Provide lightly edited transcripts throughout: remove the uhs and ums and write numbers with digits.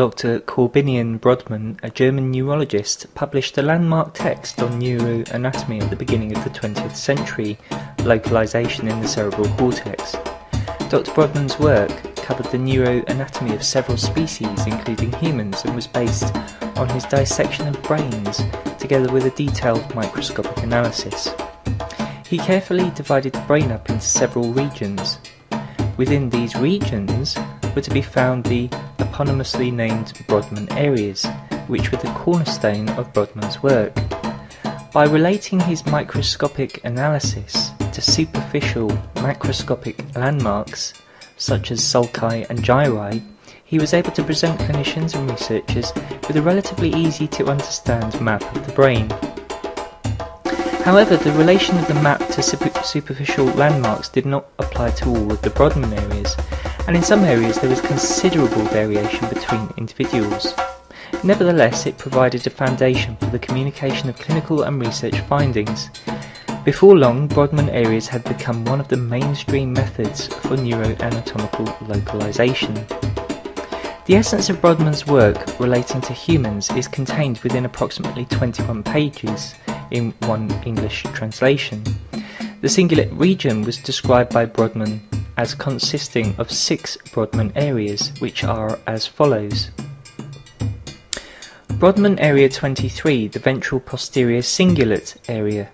Dr. Corbinian Brodmann, a German neurologist, published a landmark text on neuroanatomy at the beginning of the 20th century, localization in the cerebral cortex. Dr. Brodmann's work covered the neuroanatomy of several species, including humans, and was based on his dissection of brains, together with a detailed microscopic analysis. He carefully divided the brain up into several regions. Within these regions were to be found the eponymously named Brodmann areas, which were the cornerstone of Brodmann's work. By relating his microscopic analysis to superficial macroscopic landmarks, such as sulci and gyri, he was able to present clinicians and researchers with a relatively easy to understand map of the brain. However, the relation of the map to superficial landmarks did not apply to all of the Brodmann areas, and in some areas there was considerable variation between individuals. Nevertheless, it provided a foundation for the communication of clinical and research findings. Before long, Brodmann areas had become one of the mainstream methods for neuroanatomical localization. The essence of Brodmann's work relating to humans is contained within approximately 21 pages in one English translation. The Cingulate region was described by Brodmann as consisting of 6 Brodmann areas, which are as follows. Brodmann area 23, the ventral posterior cingulate area.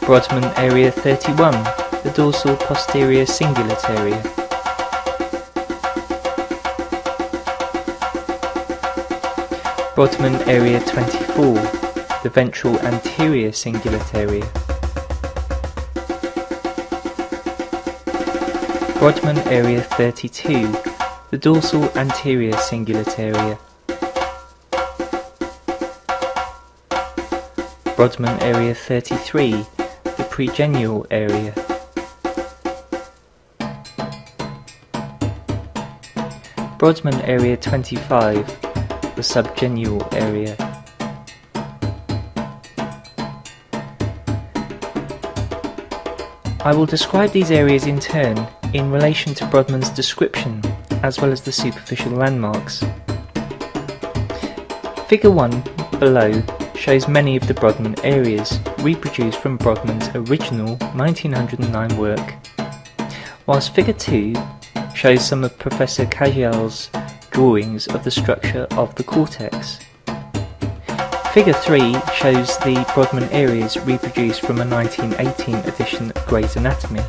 Brodmann area 31, the dorsal posterior cingulate area. Brodmann area 24, the ventral anterior cingulate area. Brodmann area 32, the dorsal anterior cingulate area. Brodmann area 33, the pregenial area. Brodmann area 25, the subgenial area. I will describe these areas in turn in relation to Brodmann's description, as well as the superficial landmarks. Figure 1 below shows many of the Brodmann areas, reproduced from Brodmann's original 1909 work, whilst Figure 2 shows some of Professor Cajal's drawings of the structure of the cortex. Figure 3 shows the Brodmann areas reproduced from a 1918 edition of Gray's Anatomy,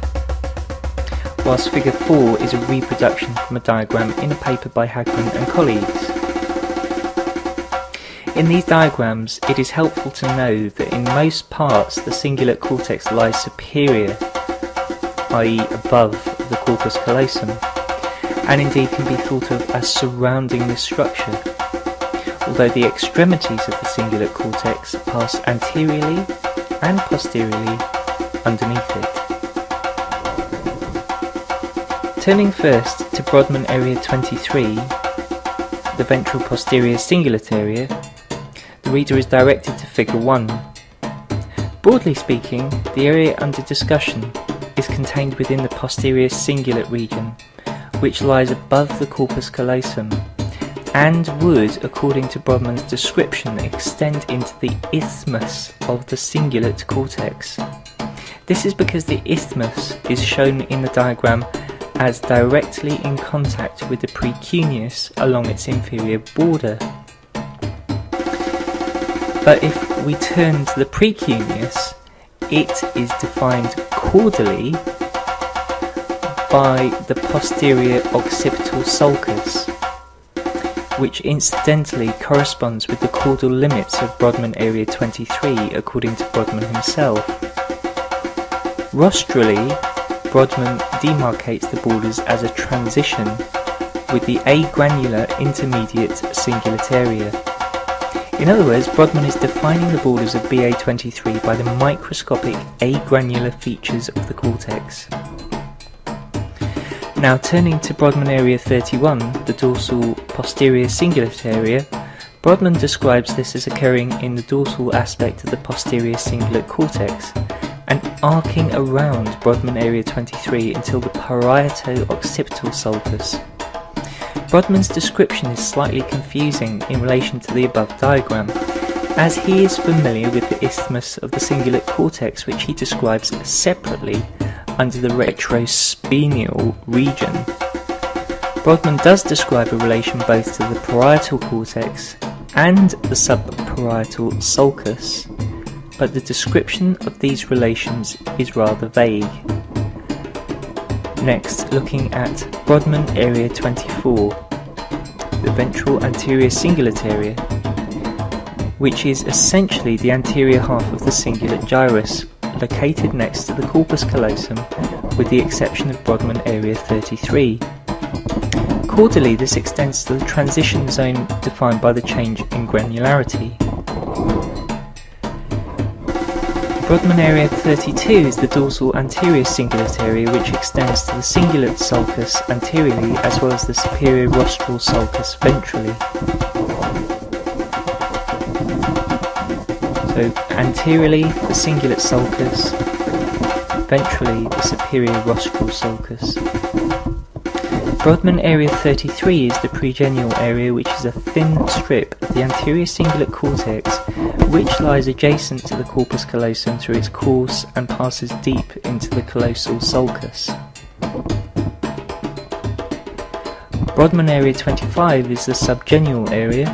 whilst Figure 4 is a reproduction from a diagram in a paper by Hagman and colleagues. In these diagrams, it is helpful to know that in most parts the cingulate cortex lies superior, i.e. above the corpus callosum, and indeed can be thought of as surrounding this structure, although the extremities of the cingulate cortex pass anteriorly and posteriorly underneath it. Turning first to Brodmann area 23, the ventral posterior cingulate area, the reader is directed to Figure 1. Broadly speaking, the area under discussion is contained within the posterior cingulate region, which lies above the corpus callosum, and would, according to Brodmann's description, extend into the isthmus of the cingulate cortex. This is because the isthmus is shown in the diagram as directly in contact with the precuneus along its inferior border. But if we turn to the precuneus, it is defined caudally by the posterior occipital sulcus, which incidentally corresponds with the caudal limits of Brodmann area 23 according to Brodmann himself. Rostrally, Brodmann demarcates the borders as a transition with the agranular intermediate cingulate area. In other words, Brodmann is defining the borders of BA23 by the microscopic agranular features of the cortex. Now turning to Brodmann area 31, the dorsal posterior cingulate area, Brodmann describes this as occurring in the dorsal aspect of the posterior cingulate cortex, and arcing around Brodmann area 23 until the parieto-occipital sulcus. Brodmann's description is slightly confusing in relation to the above diagram, as he is familiar with the isthmus of the cingulate cortex, which he describes separately under the retrosplenial region. Brodmann does describe a relation both to the parietal cortex and the subparietal sulcus, but the description of these relations is rather vague. Next, looking at Brodmann area 24, the ventral anterior cingulate area, which is essentially the anterior half of the cingulate gyrus, located next to the corpus callosum, with the exception of Brodmann area 33. Caudally, this extends to the transition zone defined by the change in granularity. Brodmann area 32 is the dorsal anterior cingulate area, which extends to the cingulate sulcus anteriorly as well as the superior rostral sulcus ventrally. So anteriorly the cingulate sulcus, ventrally the superior rostral sulcus. Brodmann area 33 is the pregenial area, which is a thin strip of the anterior cingulate cortex which lies adjacent to the corpus callosum through its course and passes deep into the callosal sulcus. Brodmann area 25 is the subgenual area.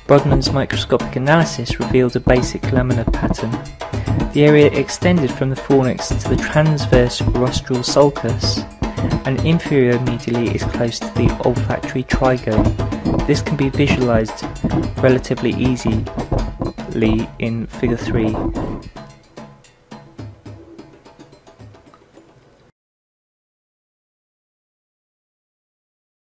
Brodmann's microscopic analysis revealed a basic laminar pattern. The area extended from the fornix to the transverse rostral sulcus, and inferior medially is close to the olfactory trigone. This can be visualized relatively easily in figure 3.